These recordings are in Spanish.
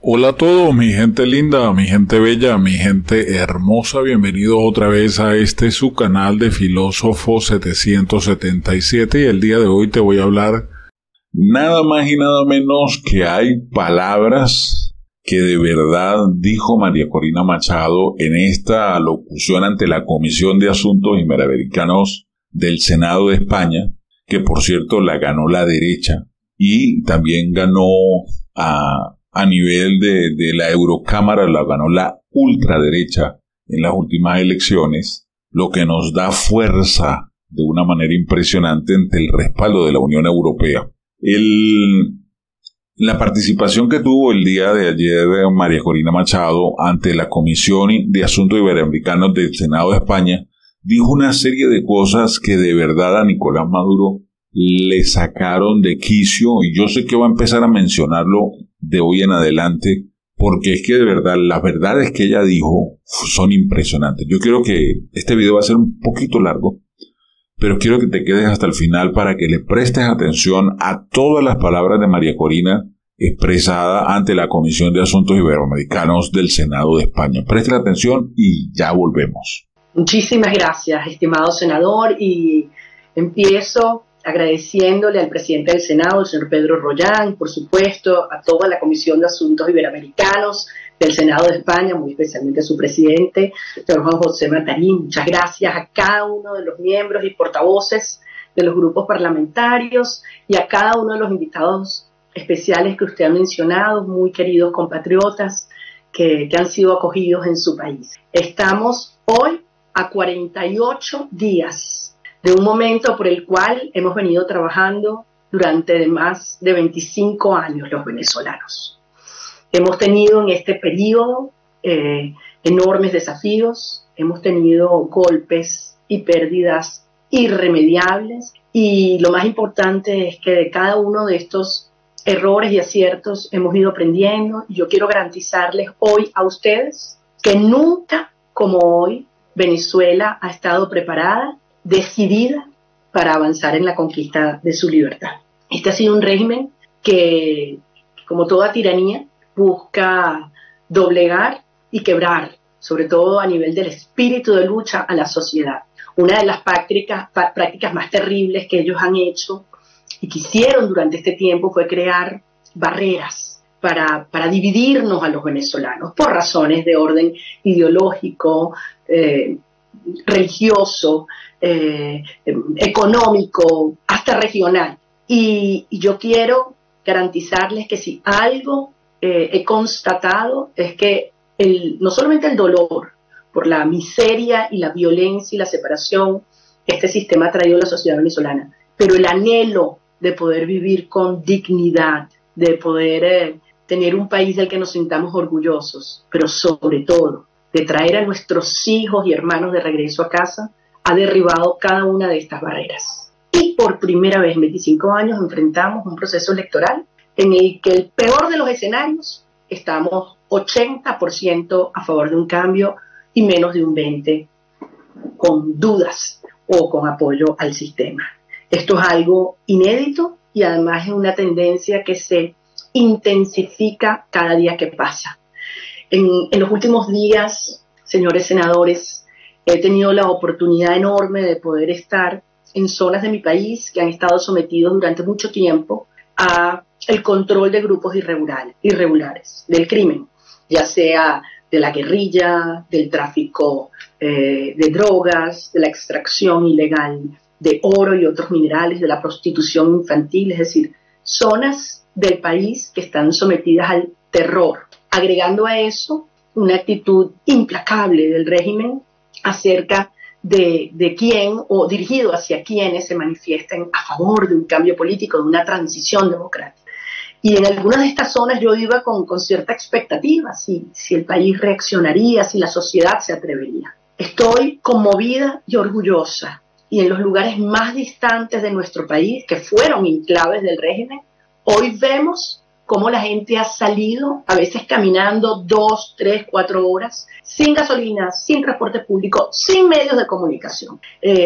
Hola a todos, mi gente linda, mi gente bella, mi gente hermosa, bienvenidos otra vez a su canal de Filósofo 777 y el día de hoy te voy a hablar nada más y nada menos que hay palabras que de verdad dijo María Corina Machado en esta locución ante la Comisión de Asuntos Iberoamericanos del Senado de España, que por cierto la ganó la derecha y también ganó a nivel de la Eurocámara, la ganó la ultraderecha en las últimas elecciones, lo que nos da fuerza de una manera impresionante ante el respaldo de la Unión Europea. La participación que tuvo el día de ayer María Corina Machado ante la Comisión de Asuntos Iberoamericanos del Senado de España dijo una serie de cosas que de verdad a Nicolás Maduro le sacaron de quicio, y yo sé que va a empezar a mencionarlo de hoy en adelante, porque es que de verdad las verdades que ella dijo son impresionantes. Yo quiero que este video va a ser un poquito largo, pero quiero que te quedes hasta el final para que le prestes atención a todas las palabras de María Corina expresada ante la Comisión de Asuntos Iberoamericanos del Senado de España. Preste atención y ya volvemos. Muchísimas gracias, estimado senador, y empiezo agradeciéndole al presidente del Senado, el señor Pedro Rollán, por supuesto, a toda la Comisión de Asuntos Iberoamericanos del Senado de España, muy especialmente a su presidente, el señor Juan José Matarín. Muchas gracias a cada uno de los miembros y portavoces de los grupos parlamentarios y a cada uno de los invitados especiales que usted ha mencionado, muy queridos compatriotas que han sido acogidos en su país. Estamos hoy a 48 días de un momento por el cual hemos venido trabajando durante más de 25 años los venezolanos. Hemos tenido en este periodo enormes desafíos, hemos tenido golpes y pérdidas irremediables, y lo más importante es que de cada uno de estos errores y aciertos hemos ido aprendiendo. Y yo quiero garantizarles hoy a ustedes que nunca como hoy Venezuela ha estado preparada, decidida para avanzar en la conquista de su libertad. Este ha sido un régimen que, como toda tiranía, busca doblegar y quebrar, sobre todo a nivel del espíritu de lucha, a la sociedad. Una de las prácticas más terribles que ellos han hecho y que hicieron durante este tiempo fue crear barreras para dividirnos a los venezolanos por razones de orden ideológico, religioso, económico, hasta regional. Y yo quiero garantizarles que si algo he constatado es que no solamente el dolor por la miseria y la violencia y la separación que este sistema ha traído a la sociedad venezolana, pero el anhelo de poder vivir con dignidad, de poder tener un país del que nos sintamos orgullosos, pero sobre todo de traer a nuestros hijos y hermanos de regreso a casa, ha derribado cada una de estas barreras. Y por primera vez en 25 años enfrentamos un proceso electoral en el que el peor de los escenarios estamos 80% a favor de un cambio y menos de un 20% con dudas o con apoyo al sistema. Esto es algo inédito y además es una tendencia que se intensifica cada día que pasa. En los últimos días, señores senadores, he tenido la oportunidad enorme de poder estar en zonas de mi país que han estado sometidos durante mucho tiempo a el control de grupos irregulares del crimen, ya sea de la guerrilla, del tráfico de drogas, de la extracción ilegal de oro y otros minerales, de la prostitución infantil, es decir, zonas del país que están sometidas al terror. Agregando a eso una actitud implacable del régimen acerca de quién o dirigido hacia quienes se manifiesten a favor de un cambio político, de una transición democrática. Y en algunas de estas zonas yo iba con cierta expectativa, si el país reaccionaría, si la sociedad se atrevería. Estoy conmovida y orgullosa, y en los lugares más distantes de nuestro país, que fueron enclaves del régimen, hoy vemos cómo la gente ha salido, a veces caminando 2, 3, 4 horas, sin gasolina, sin transporte público, sin medios de comunicación.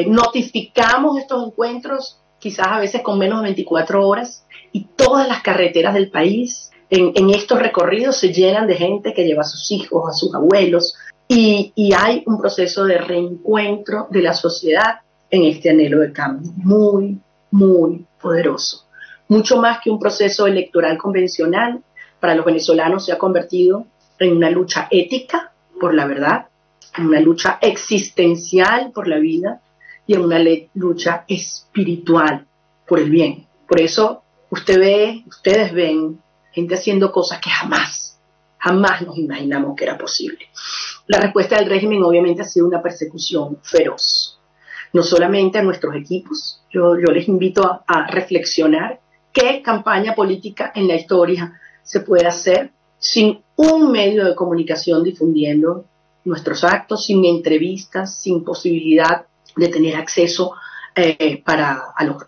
Notificamos estos encuentros quizás a veces con menos de 24 horas, y todas las carreteras del país en estos recorridos se llenan de gente que lleva a sus hijos, a sus abuelos, y hay un proceso de reencuentro de la sociedad en este anhelo de cambio muy, muy poderoso. Mucho más que un proceso electoral convencional, para los venezolanos se ha convertido en una lucha ética por la verdad, en una lucha existencial por la vida y en una lucha espiritual por el bien. Por eso ustedes ven gente haciendo cosas que jamás nos imaginamos que era posible. La respuesta del régimen obviamente ha sido una persecución feroz, no solamente a nuestros equipos. Yo les invito a reflexionar qué campaña política en la historia se puede hacer sin un medio de comunicación difundiendo nuestros actos, sin entrevistas, sin posibilidad de tener acceso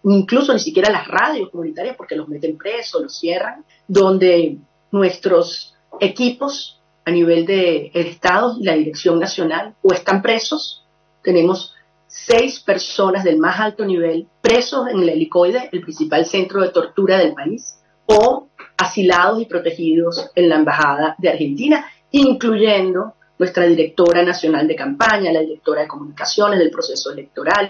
incluso ni siquiera a las radios comunitarias, porque los meten presos, los cierran, donde nuestros equipos a nivel del Estado y la Dirección Nacional o están presos. Tenemos 6 personas del más alto nivel presos en el Helicoide, el principal centro de tortura del país, o asilados y protegidos en la Embajada de Argentina, incluyendo nuestra directora nacional de campaña, la directora de comunicaciones, del proceso electoral,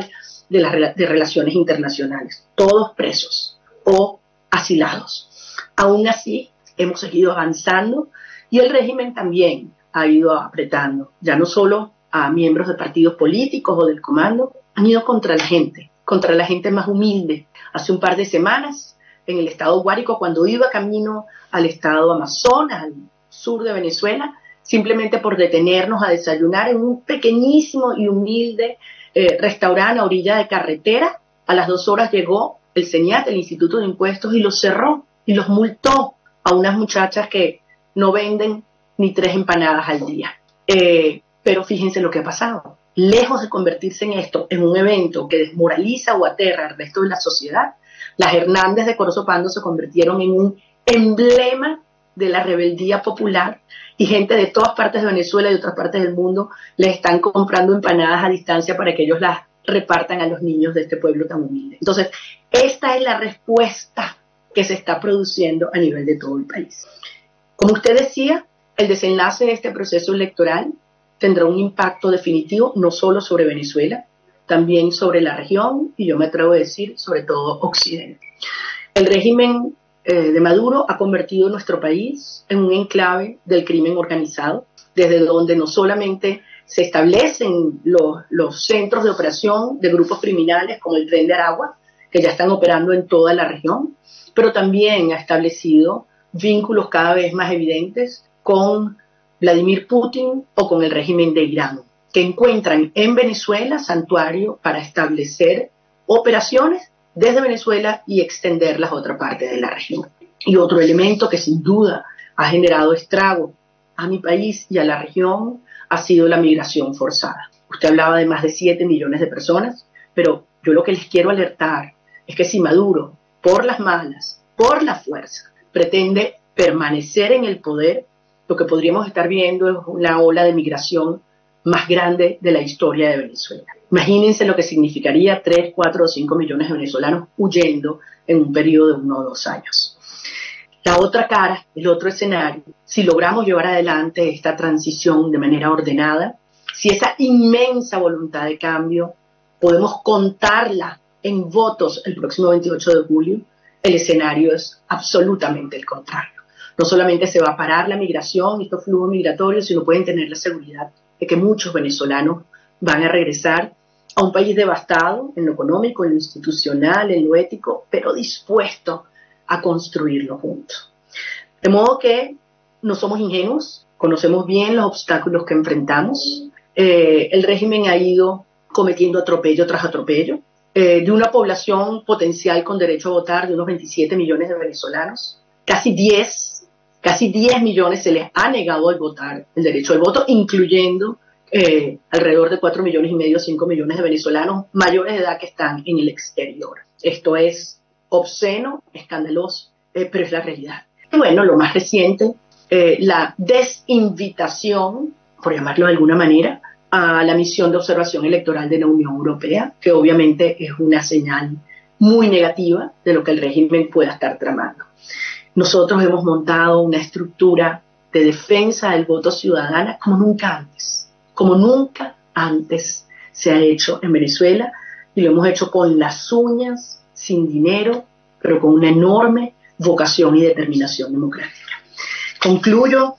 de relaciones internacionales, todos presos o asilados. Aún así, hemos seguido avanzando y el régimen también ha ido apretando, ya no solo a miembros de partidos políticos o del comando, han ido contra la gente más humilde. Hace un par de semanas, en el estado Guárico, cuando iba camino al estado Amazonas, al sur de Venezuela, simplemente por detenernos a desayunar en un pequeñísimo y humilde restaurante a orilla de carretera, a las 2 horas llegó el CENIAT, el Instituto de Impuestos, y los cerró y los multó a unas muchachas que no venden ni 3 empanadas al día. Pero fíjense lo que ha pasado. Lejos de convertirse en esto, en un evento que desmoraliza o aterra al resto de la sociedad, las Hernández de Corozo Pando se convirtieron en un emblema de la rebeldía popular y gente de todas partes de Venezuela y de otras partes del mundo les están comprando empanadas a distancia para que ellos las repartan a los niños de este pueblo tan humilde. Entonces, esta es la respuesta que se está produciendo a nivel de todo el país. Como usted decía, el desenlace de este proceso electoral tendrá un impacto definitivo no solo sobre Venezuela, también sobre la región y yo me atrevo a decir sobre todo Occidente. El régimen de Maduro ha convertido nuestro país en un enclave del crimen organizado, desde donde no solamente se establecen los centros de operación de grupos criminales como el Tren de Aragua, que ya están operando en toda la región, pero también ha establecido vínculos cada vez más evidentes con Vladimir Putin o con el régimen de Irán, que encuentran en Venezuela santuario para establecer operaciones desde Venezuela y extenderlas a otra parte de la región. Y otro elemento que sin duda ha generado estrago a mi país y a la región ha sido la migración forzada. Usted hablaba de más de 7 millones de personas, pero yo lo que les quiero alertar es que si Maduro, por las malas, por la fuerza, pretende permanecer en el poder, lo que podríamos estar viendo es una ola de migración más grande de la historia de Venezuela. Imagínense lo que significaría 3, 4 o 5 millones de venezolanos huyendo en un periodo de 1 o 2 años. La otra cara, el otro escenario, si logramos llevar adelante esta transición de manera ordenada, si esa inmensa voluntad de cambio podemos contarla en votos el próximo 28 de julio, el escenario es absolutamente el contrario. No solamente se va a parar la migración y estos flujos migratorios, sino pueden tener la seguridad de que muchos venezolanos van a regresar a un país devastado en lo económico, en lo institucional, en lo ético, pero dispuesto a construirlo juntos. De modo que no somos ingenuos, conocemos bien los obstáculos que enfrentamos. El régimen ha ido cometiendo atropello tras atropello de una población potencial con derecho a votar de unos 27 millones de venezolanos. Casi 10 millones se les ha negado el derecho al voto, incluyendo alrededor de 4 millones y medio, 5 millones de venezolanos mayores de edad que están en el exterior. Esto es obsceno, escandaloso, pero es la realidad. Y bueno, lo más reciente, la desinvitación, por llamarlo de alguna manera, a la misión de observación electoral de la Unión Europea, que obviamente es una señal muy negativa de lo que el régimen pueda estar tramando. Nosotros hemos montado una estructura de defensa del voto ciudadana como nunca antes se ha hecho en Venezuela, y lo hemos hecho con las uñas, sin dinero, pero con una enorme vocación y determinación democrática. Concluyo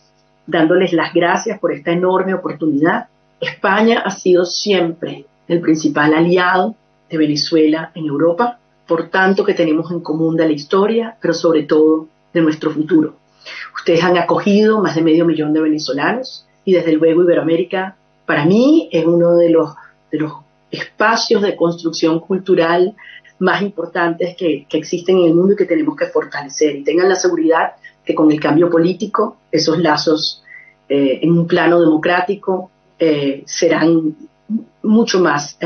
dándoles las gracias por esta enorme oportunidad. España ha sido siempre el principal aliado de Venezuela en Europa, por tanto que tenemos en común de la historia, pero sobre todo de nuestro futuro. Ustedes han acogido más de 500,000 de venezolanos, y desde luego Iberoamérica para mí es uno de los espacios de construcción cultural más importantes que existen en el mundo y que tenemos que fortalecer. Y tengan la seguridad que con el cambio político esos lazos en un plano democrático serán mucho más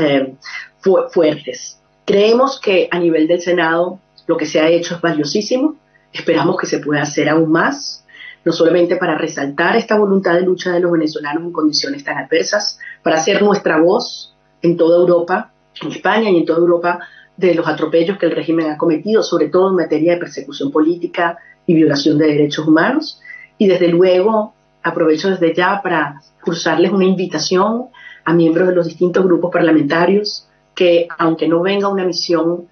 fuertes. Creemos que a nivel del Senado lo que se ha hecho es valiosísimo. Esperamos que se pueda hacer aún más, no solamente para resaltar esta voluntad de lucha de los venezolanos en condiciones tan adversas, para hacer nuestra voz en toda Europa, en España y en toda Europa, de los atropellos que el régimen ha cometido, sobre todo en materia de persecución política y violación de derechos humanos. Y desde luego aprovecho desde ya para cursarles una invitación a miembros de los distintos grupos parlamentarios que, aunque no venga una misión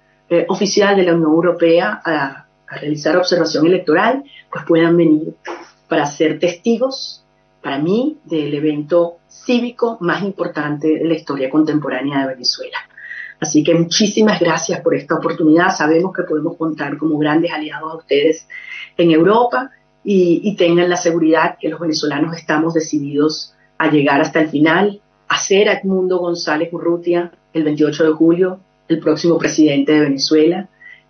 oficial de la Unión Europea a realizar observación electoral, pues puedan venir para ser testigos, para mí, del evento cívico más importante de la historia contemporánea de Venezuela. Así que muchísimas gracias por esta oportunidad. Sabemos que podemos contar como grandes aliados a ustedes en Europa, y tengan la seguridad que los venezolanos estamos decididos a llegar hasta el final, a ser Edmundo González Urrutia el 28 de julio, el próximo presidente de Venezuela,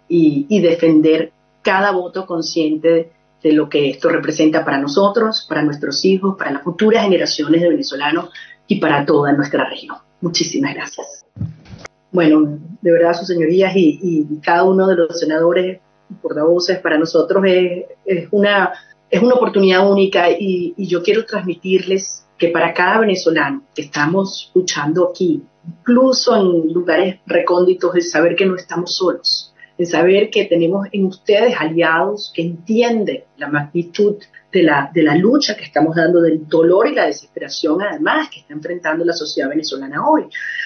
y defender cada voto consciente de lo que esto representa para nosotros, para nuestros hijos, para las futuras generaciones de venezolanos y para toda nuestra región. Muchísimas gracias. Bueno, de verdad, sus señorías y cada uno de los senadores y portavoces, para nosotros es una oportunidad única, y yo quiero transmitirles que para cada venezolano que estamos luchando aquí, incluso en lugares recónditos, el saber que no estamos solos, el saber que tenemos en ustedes aliados que entienden la magnitud de la lucha que estamos dando, del dolor y la desesperación además que está enfrentando la sociedad venezolana hoy.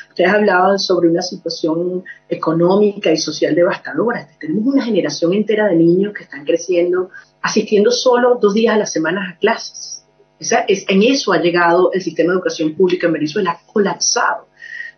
Ustedes hablaban sobre una situación económica y social devastadora. Tenemos una generación entera de niños que están creciendo asistiendo solo 2 días a la semana a clases. En eso ha llegado el sistema de educación pública en Venezuela, colapsado,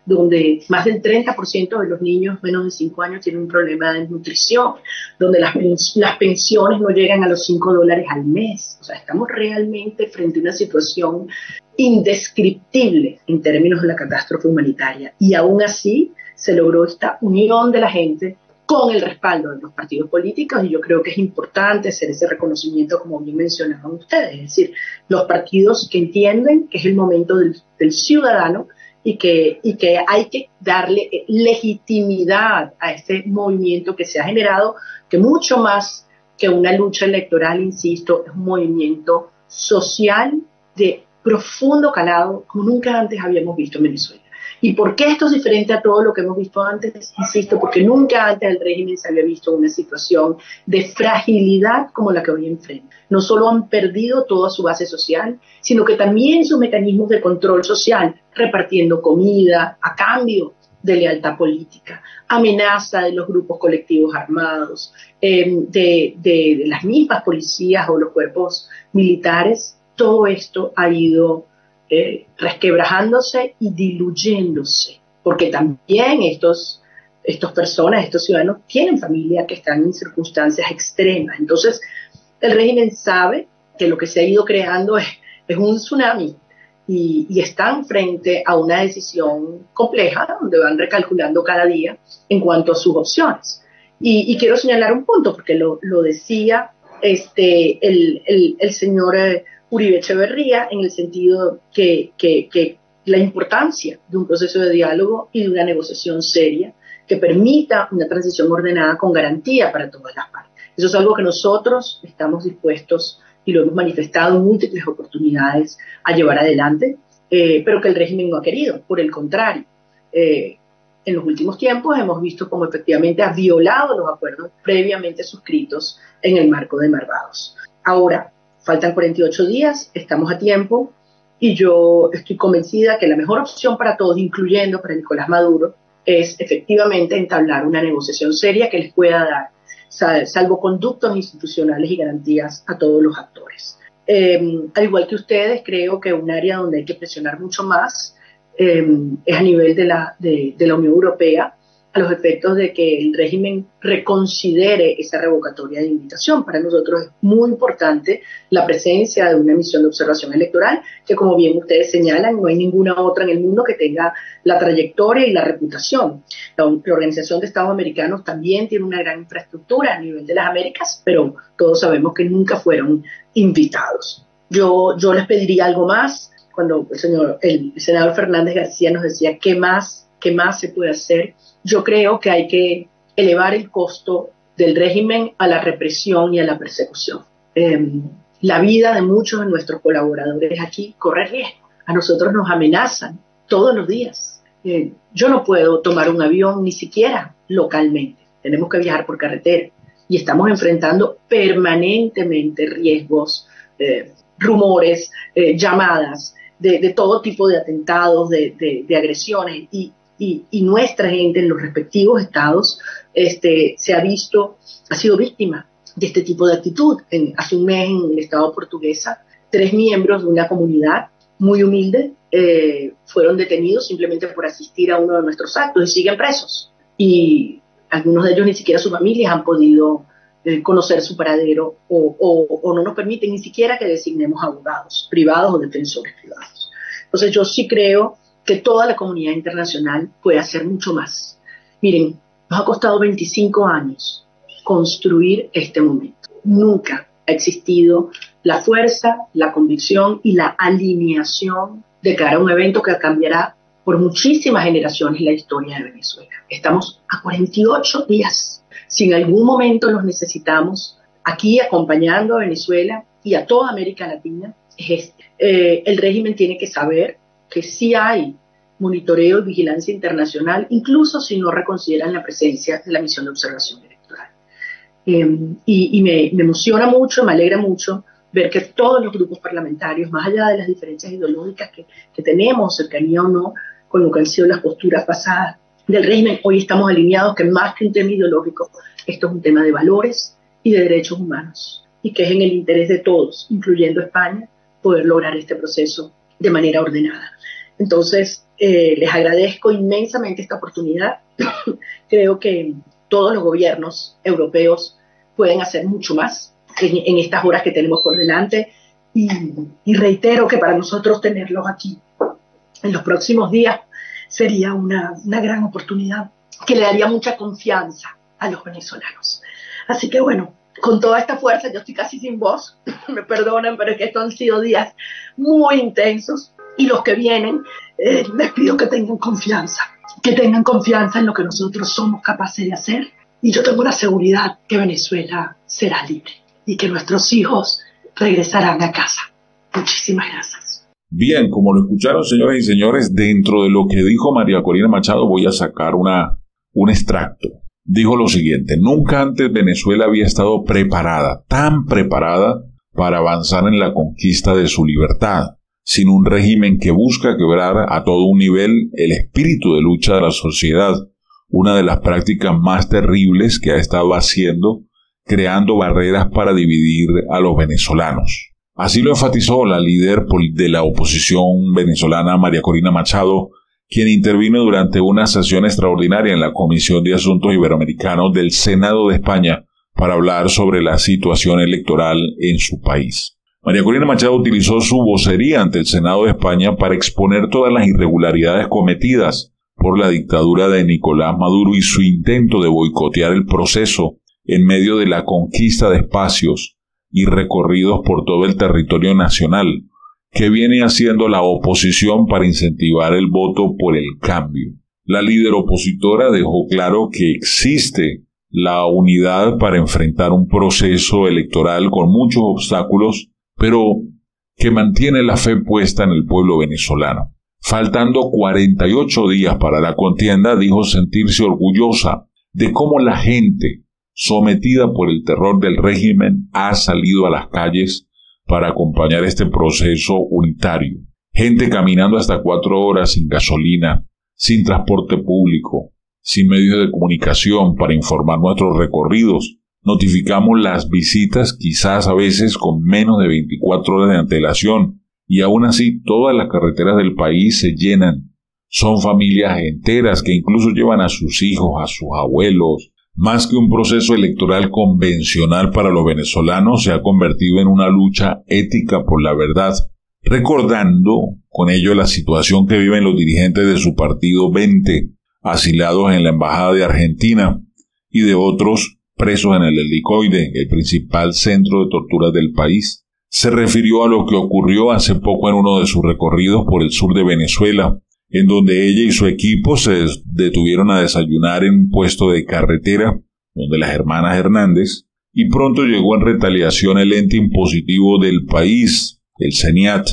donde más del 30% de los niños menos de 5 años tienen un problema de nutrición, donde las pensiones no llegan a los $5 al mes. O sea, estamos realmente frente a una situación indescriptible en términos de la catástrofe humanitaria. Y aún así se logró esta unión de la gente con el respaldo de los partidos políticos, y yo creo que es importante hacer ese reconocimiento, como bien mencionaban ustedes, es decir, los partidos que entienden que es el momento del ciudadano, y que hay que darle legitimidad a este movimiento que se ha generado, que mucho más que una lucha electoral, insisto, es un movimiento social de profundo calado como nunca antes habíamos visto en Venezuela. ¿Y por qué esto es diferente a todo lo que hemos visto antes? Insisto, porque nunca antes el régimen se había visto una situación de fragilidad como la que hoy enfrenta. No solo han perdido toda su base social, sino que también sus mecanismos de control social, repartiendo comida a cambio de lealtad política, amenaza de los grupos colectivos armados, de las mismas policías o los cuerpos militares. Todo esto ha ido resquebrajándose y diluyéndose, porque también estos ciudadanos tienen familia que están en circunstancias extremas. Entonces el régimen sabe que lo que se ha ido creando es un tsunami, y están frente a una decisión compleja donde van recalculando cada día en cuanto a sus opciones. Y quiero señalar un punto, porque lo decía el señor Uribe Echeverría, en el sentido que la importancia de un proceso de diálogo y de una negociación seria que permita una transición ordenada con garantía para todas las partes. Eso es algo que nosotros estamos dispuestos, y lo hemos manifestado en múltiples oportunidades, a llevar adelante, pero que el régimen no ha querido. Por el contrario, en los últimos tiempos hemos visto cómo efectivamente ha violado los acuerdos previamente suscritos en el marco de Barbados. Ahora, faltan 48 días, estamos a tiempo, y yo estoy convencida que la mejor opción para todos, incluyendo para Nicolás Maduro, es efectivamente entablar una negociación seria que les pueda dar salvoconductos institucionales y garantías a todos los actores. Al igual que ustedes, creo que un área donde hay que presionar mucho más es a nivel de la Unión Europea, a los efectos de que el régimen reconsidere esa revocatoria de invitación. Para nosotros es muy importante la presencia de una misión de observación electoral, que como bien ustedes señalan, no hay ninguna otra en el mundo que tenga la trayectoria y la reputación. La Organización de Estados Americanos también tiene una gran infraestructura a nivel de las Américas, pero todos sabemos que nunca fueron invitados. Yo les pediría algo más. Cuando el senador Fernández García nos decía qué más se puede hacer, yo creo que hay que elevar el costo del régimen a la represión y a la persecución. La vida de muchos de nuestros colaboradores aquí corre riesgo. A nosotros nos amenazan todos los días. Yo no puedo tomar un avión ni siquiera localmente. Tenemos que viajar por carretera y estamos enfrentando permanentemente riesgos, rumores, llamadas de todo tipo de atentados, de agresiones, y nuestra gente en los respectivos estados ha sido víctima de este tipo de actitud. Hace un mes en el estado portuguesa, 3 miembros de una comunidad muy humilde fueron detenidos simplemente por asistir a uno de nuestros actos y siguen presos. Y algunos de ellos ni siquiera sus familias han podido conocer su paradero o no nos permiten ni siquiera que designemos abogados privados o defensores privados. Entonces yo sí creo que toda la comunidad internacional puede hacer mucho más. Miren, nos ha costado 25 años construir este momento. Nunca ha existido la fuerza, la convicción y la alineación de cara a un evento que cambiará por muchísimas generaciones la historia de Venezuela. Estamos a 48 días. Si en algún momento los necesitamos aquí acompañando a Venezuela y a toda América Latina, es este. El régimen tiene que saber que sí hay monitoreo y vigilancia internacional, incluso si no reconsideran la presencia de la misión de observación electoral. Y me emociona mucho, me alegra mucho ver que todos los grupos parlamentarios, más allá de las diferencias ideológicas que tenemos, cercanía o no, con lo que han sido las posturas pasadas del régimen, hoy estamos alineados que más que un tema ideológico, esto es un tema de valores y de derechos humanos, y que es en el interés de todos, incluyendo España, poder lograr este proceso de manera ordenada. Entonces, les agradezco inmensamente esta oportunidad. Creo que todos los gobiernos europeos pueden hacer mucho más en estas horas que tenemos por delante, y reitero que para nosotros tenerlos aquí en los próximos días sería una gran oportunidad que le daría mucha confianza a los venezolanos. Así que bueno, con toda esta fuerza, yo estoy casi sin voz, me perdonan, pero es que estos han sido días muy intensos, y los que vienen, les pido que tengan confianza en lo que nosotros somos capaces de hacer, y yo tengo la seguridad que Venezuela será libre y que nuestros hijos regresarán a casa. Muchísimas gracias. Bien, como lo escucharon, señoras y señores, dentro de lo que dijo María Corina Machado voy a sacar un extracto. Dijo lo siguiente: nunca antes Venezuela había estado preparada, tan preparada, para avanzar en la conquista de su libertad, sin un régimen que busca quebrar a todo un nivel el espíritu de lucha de la sociedad, una de las prácticas más terribles que ha estado haciendo, creando barreras para dividir a los venezolanos. Así lo enfatizó la líder de la oposición venezolana, María Corina Machado, quien intervino durante una sesión extraordinaria en la Comisión de Asuntos Iberoamericanos del Senado de España para hablar sobre la situación electoral en su país. María Corina Machado utilizó su vocería ante el Senado de España para exponer todas las irregularidades cometidas por la dictadura de Nicolás Maduro y su intento de boicotear el proceso en medio de la conquista de espacios y recorridos por todo el territorio nacional, que viene haciendo la oposición para incentivar el voto por el cambio. La líder opositora dejó claro que existe la unidad para enfrentar un proceso electoral con muchos obstáculos, pero que mantiene la fe puesta en el pueblo venezolano. Faltando 48 días para la contienda, dijo sentirse orgullosa de cómo la gente, sometida por el terror del régimen, ha salido a las calles para acompañar este proceso unitario. Gente caminando hasta 4 horas sin gasolina, sin transporte público, sin medios de comunicación para informar nuestros recorridos. Notificamos las visitas quizás a veces con menos de 24 horas de antelación. Y aún así, todas las carreteras del país se llenan. Son familias enteras que incluso llevan a sus hijos, a sus abuelos. Más que un proceso electoral convencional para los venezolanos, se ha convertido en una lucha ética por la verdad, recordando con ello la situación que viven los dirigentes de su partido 20, asilados en la Embajada de Argentina, y de otros presos en el Helicoide, el principal centro de torturas del país. Se refirió a lo que ocurrió hace poco en uno de sus recorridos por el sur de Venezuela, en donde ella y su equipo se detuvieron a desayunar en un puesto de carretera, donde las hermanas Hernández, y pronto llegó en retaliación el ente impositivo del país, el CENIAT,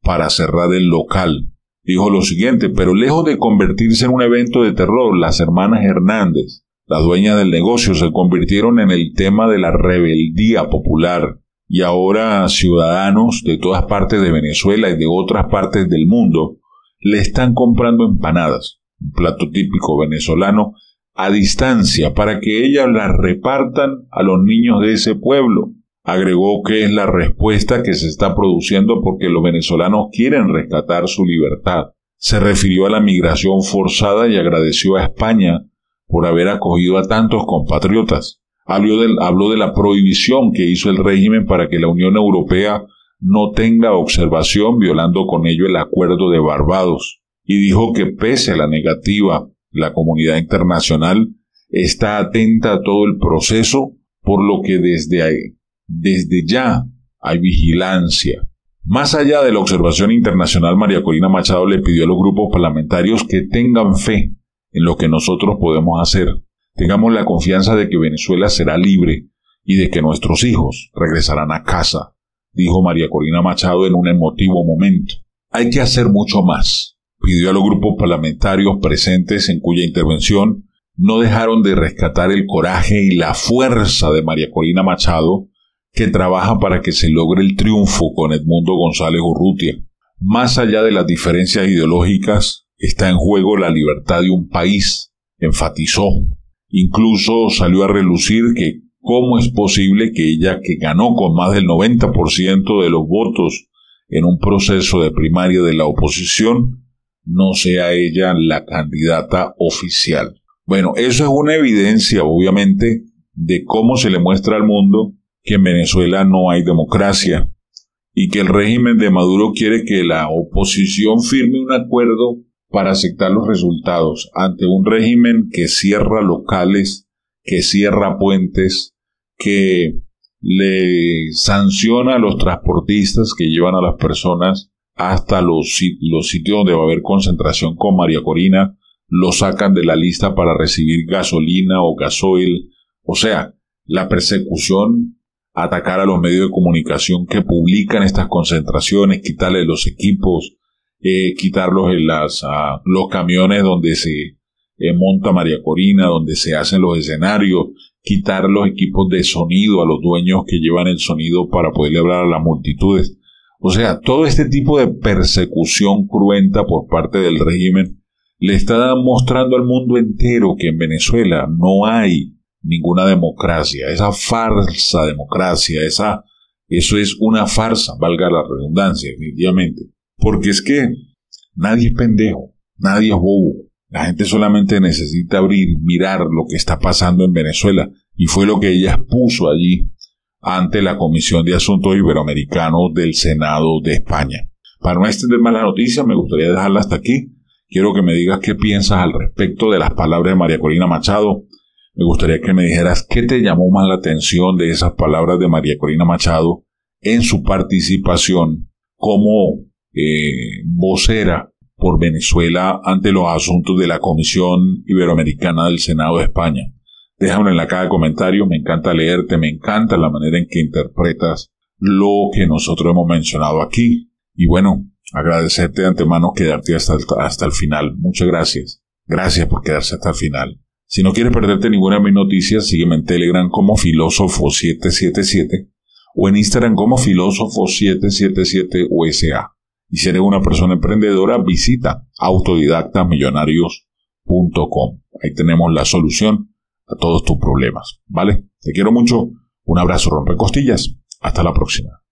para cerrar el local. Dijo lo siguiente: pero lejos de convertirse en un evento de terror, las hermanas Hernández, las dueñas del negocio, se convirtieron en el tema de la rebeldía popular. Y ahora ciudadanos de todas partes de Venezuela y de otras partes del mundo le están comprando empanadas, un plato típico venezolano, a distancia para que ellas las repartan a los niños de ese pueblo. Agregó que es la respuesta que se está produciendo porque los venezolanos quieren rescatar su libertad. Se refirió a la migración forzada y agradeció a España por haber acogido a tantos compatriotas. Habló de la prohibición que hizo el régimen para que la Unión Europea no tenga observación, violando con ello el Acuerdo de Barbados, y dijo que pese a la negativa, la comunidad internacional está atenta a todo el proceso, por lo que desde ya hay vigilancia. Más allá de la observación internacional, María Corina Machado le pidió a los grupos parlamentarios que tengan fe en lo que nosotros podemos hacer. Tengamos la confianza de que Venezuela será libre y de que nuestros hijos regresarán a casa, dijo María Corina Machado en un emotivo momento. Hay que hacer mucho más. Pidió a los grupos parlamentarios presentes, en cuya intervención no dejaron de rescatar el coraje y la fuerza de María Corina Machado, que trabaja para que se logre el triunfo con Edmundo González Urrutia. Más allá de las diferencias ideológicas, está en juego la libertad de un país, enfatizó. Incluso salió a relucir que cómo es posible que ella, que ganó con más del 90% de los votos en un proceso de primaria de la oposición, no sea ella la candidata oficial. Bueno, eso es una evidencia, obviamente, de cómo se le muestra al mundo que en Venezuela no hay democracia y que el régimen de Maduro quiere que la oposición firme un acuerdo para aceptar los resultados ante un régimen que cierra locales, que cierra puentes, que le sanciona a los transportistas que llevan a las personas hasta los sitios donde va a haber concentración con María Corina, lo sacan de la lista para recibir gasolina o gasoil. O sea, la persecución, atacar a los medios de comunicación que publican estas concentraciones, quitarles los equipos, quitarlos en los camiones donde se monta María Corina, donde se hacen los escenarios, quitar los equipos de sonido a los dueños que llevan el sonido para poderle hablar a las multitudes. O sea, todo este tipo de persecución cruenta por parte del régimen le está mostrando al mundo entero que en Venezuela no hay ninguna democracia. Esa falsa democracia, eso es una farsa, valga la redundancia, definitivamente. Porque es que nadie es pendejo, nadie es bobo. La gente solamente necesita mirar lo que está pasando en Venezuela, y fue lo que ella expuso allí ante la Comisión de Asuntos Iberoamericanos del Senado de España. Para no extender más la noticia, me gustaría dejarla hasta aquí. Quiero que me digas qué piensas al respecto de las palabras de María Corina Machado. Me gustaría que me dijeras qué te llamó más la atención de esas palabras de María Corina Machado en su participación como vocera por Venezuela ante los asuntos de la Comisión Iberoamericana del Senado de España. Déjamelo en la caja de comentarios, me encanta leerte, me encanta la manera en que interpretas lo que nosotros hemos mencionado aquí. Y bueno, Agradecerte de antemano quedarte hasta el final. Muchas gracias. Gracias por quedarse hasta el final. Si no quieres perderte ninguna de mis noticias, sígueme en Telegram como Filósofo777 o en Instagram como Filósofo777USA. Y si eres una persona emprendedora, visita autodidactamillonarios.com. Ahí tenemos la solución a todos tus problemas, ¿vale? Te quiero mucho. Un abrazo rompecostillas. Hasta la próxima.